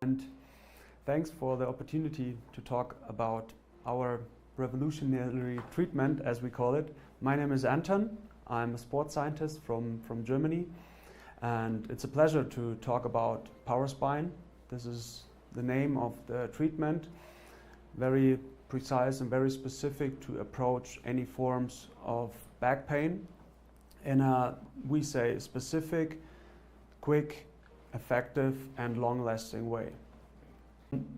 And thanks for the opportunity to talk about our revolutionary treatment, as we call it. My name is Anton. I'm a sports scientist from Germany, and it's a pleasure to talk about power spine. This is the name of the treatment, very precise and very specific to approach any forms of back pain in a, we say, specific, quick, effective and long-lasting way.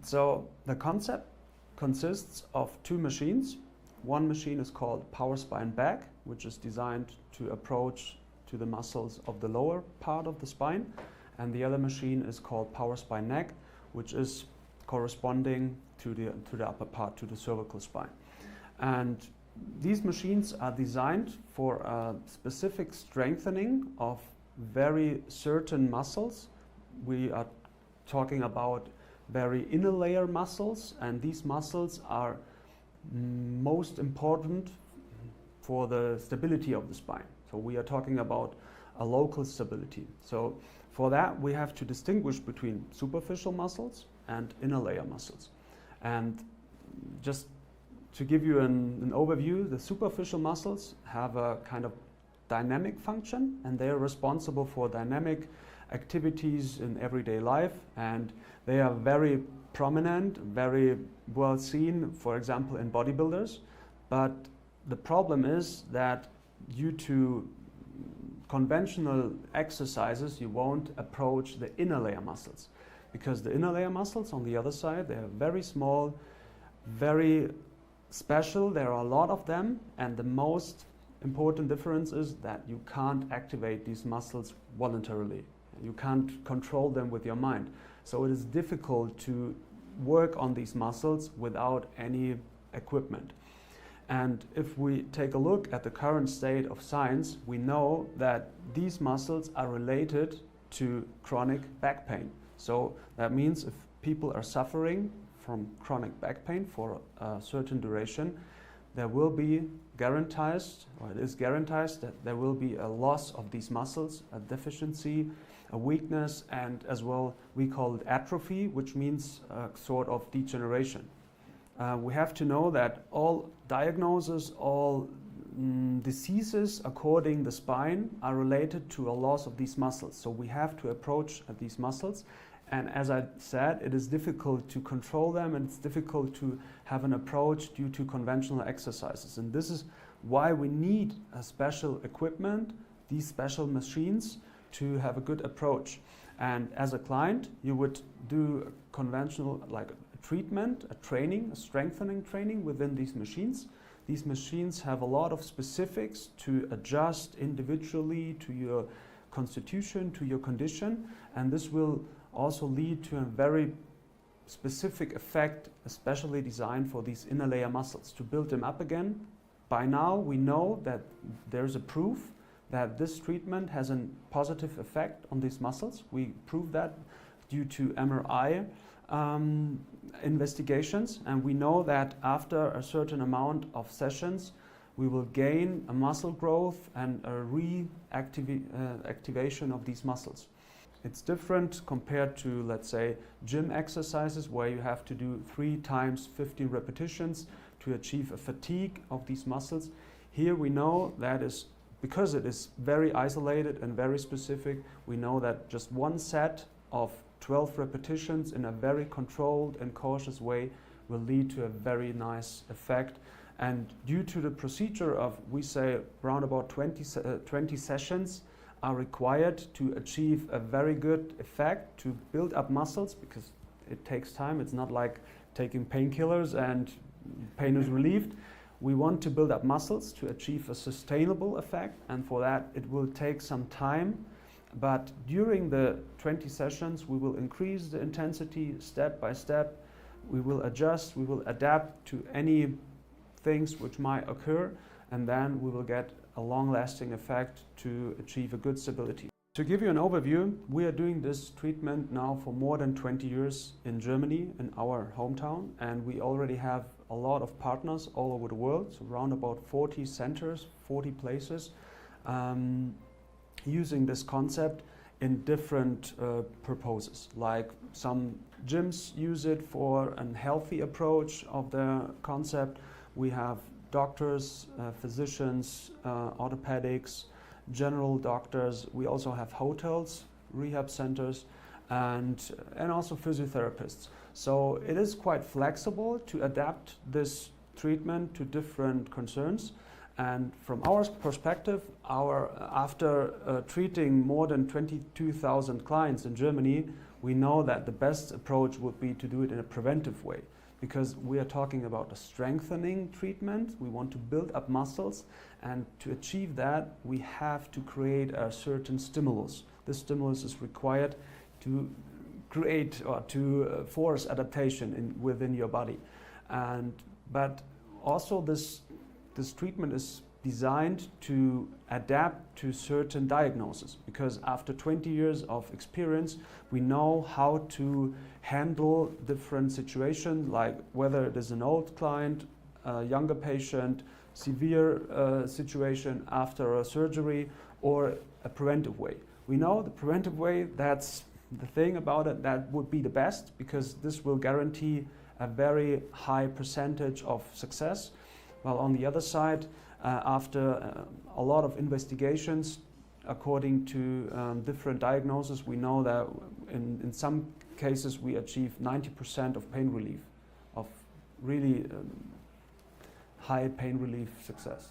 So the concept consists of two machines. One machine is called power spine back, which is designed to approach to the muscles of the lower part of the spine, and the other machine is called power spine neck, which is corresponding to the upper part, to the cervical spine. And these machines are designed for a specific strengthening of very certain muscles. We are talking about very inner layer muscles, and these muscles are most important for the stability of the spine. So we are talking about a local stability. So for that we have to distinguish between superficial muscles and inner layer muscles. And just to give you an overview, the superficial muscles have a kind of dynamic function, and they are responsible for dynamic activities in everyday life, and they are very prominent, very well seen, for example, in bodybuilders. But the problem is that due to conventional exercises, you won't approach the inner layer muscles, because the inner layer muscles on the other side, they are very small, very special. There are a lot of them, and the most important difference is that you can't activate these muscles voluntarily. You can't control them with your mind. So it is difficult to work on these muscles without any equipment. And if we take a look at the current state of science, we know that these muscles are related to chronic back pain. So that means if people are suffering from chronic back pain for a certain duration, there will be guaranteed, or it is guaranteed, that there will be a loss of these muscles, a deficiency, a weakness, and as well we call it atrophy, which means a sort of degeneration. We have to know that all diagnoses, all diseases according the spine are related to a loss of these muscles. So we have to approach these muscles. And as I said, it is difficult to control them, and it's difficult to have an approach due to conventional exercises. And this is why we need a special equipment, these special machines, to have a good approach. And as a client, you would do a conventional, like a treatment, a training, a strengthening training within these machines. These machines have a lot of specifics to adjust individually to your constitution, to your condition, and this will also lead to a very specific effect, especially designed for these inner layer muscles, to build them up again. By now we know that there's a proof that this treatment has a positive effect on these muscles. We prove that due to MRI investigations, and we know that after a certain amount of sessions we will gain a muscle growth and a reactivation of these muscles. It's different compared to, let's say, gym exercises where you have to do 3 times 15 repetitions to achieve a fatigue of these muscles. Here we know that is, because it is very isolated and very specific, we know that just one set of 12 repetitions in a very controlled and cautious way will lead to a very nice effect. And due to the procedure of, we say, around about 20 sessions are required to achieve a very good effect, to build up muscles, because it takes time. It's not like taking painkillers and pain is relieved. We want to build up muscles to achieve a sustainable effect, and for that it will take some time. But during the 20 sessions we will increase the intensity step by step. We will adjust, we will adapt to any things which might occur, and then we will get a long-lasting effect to achieve a good stability. To give you an overview, we are doing this treatment now for more than 20 years in Germany, in our hometown, and we already have a lot of partners all over the world, so around about 40 centers, 40 places, using this concept in different purposes. Like some gyms use it for a healthy approach of their concept. We have doctors, physicians, orthopedics, general doctors. We also have hotels, rehab centers, and also physiotherapists. So it is quite flexible to adapt this treatment to different concerns. And from our perspective, after treating more than 22,000 clients in Germany, we know that the best approach would be to do it in a preventive way, because we are talking about a strengthening treatment. We want to build up muscles, and to achieve that, we have to create a certain stimulus. This stimulus is required to create or to force adaptation within your body. But also this treatment is designed to adapt to certain diagnoses, because after 20 years of experience, we know how to handle different situations, like whether it is an old client, a younger patient, severe situation after a surgery, or a preventive way. We know the preventive way, that's the thing about it, that would be the best, because this will guarantee a very high percentage of success. While on the other side, after a lot of investigations, according to different diagnoses, we know that in some cases we achieve 90% of pain relief, of really high pain relief success.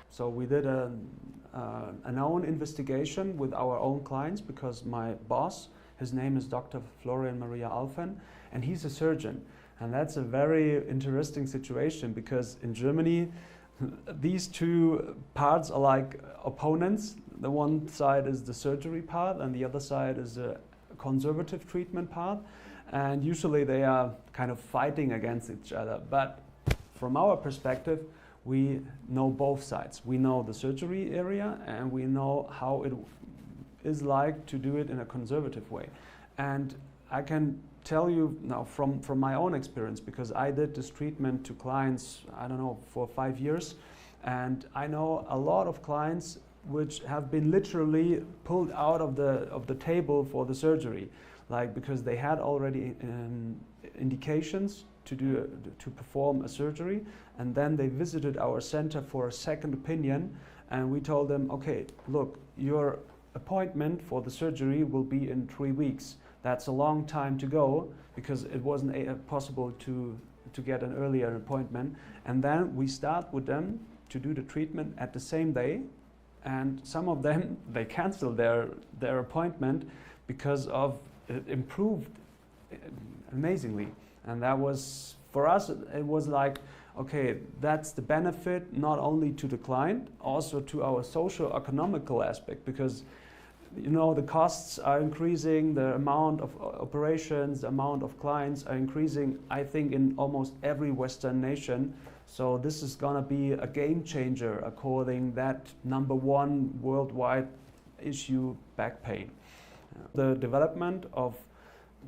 So we did an own investigation with our own clients, because my boss, his name is Dr. Florian Maria Alphen, and he's a surgeon. And that's a very interesting situation, because in Germany, these two parts are like opponents. The one side is the surgery part, and the other side is the conservative treatment part. And usually they are kind of fighting against each other. But from our perspective, we know both sides. We know the surgery area, and we know how it is like to do it in a conservative way. And I can tell you now from my own experience, because I did this treatment to clients, I don't know, for 5 years, and I know a lot of clients which have been literally pulled out of the table for the surgery, like because they had already indications to perform a surgery, and then they visited our center for a second opinion, and we told them, okay, look, your appointment for the surgery will be in 3 weeks. That's a long time to go, because it wasn't possible to get an earlier appointment. And then we start with them to do the treatment at the same day. And some of them, they cancel their appointment because of it improved amazingly. And that was, for us, it was like, okay, that's the benefit not only to the client, also to our socio-economical aspect, because you know, the costs are increasing, the amount of operations, the amount of clients are increasing, I think, in almost every Western nation. So this is going to be a game changer, according that #1 worldwide issue, back pain. The development of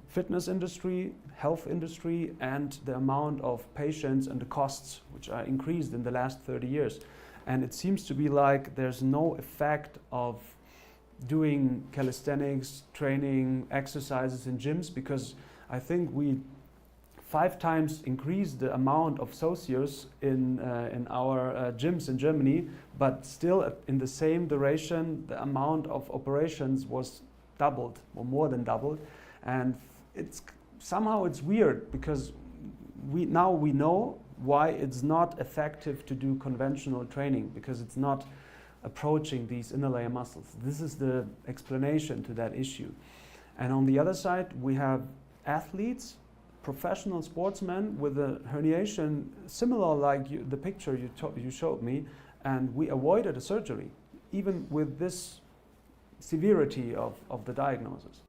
fitness industry, health industry, and the amount of patients and the costs, which are increased in the last 30 years. And it seems to be like there's no effect of doing calisthenics, training, exercises in gyms, because I think we 5 times increased the amount of socios in our gyms in Germany, but still in the same duration, the amount of operations was doubled, or more than doubled. And somehow it's weird, because we know why it's not effective to do conventional training, because it's not approaching these inner layer muscles. This is the explanation to that issue. And on the other side, we have athletes, professional sportsmen with a herniation similar like the picture you showed me, and we avoided a surgery, even with this severity of the diagnosis.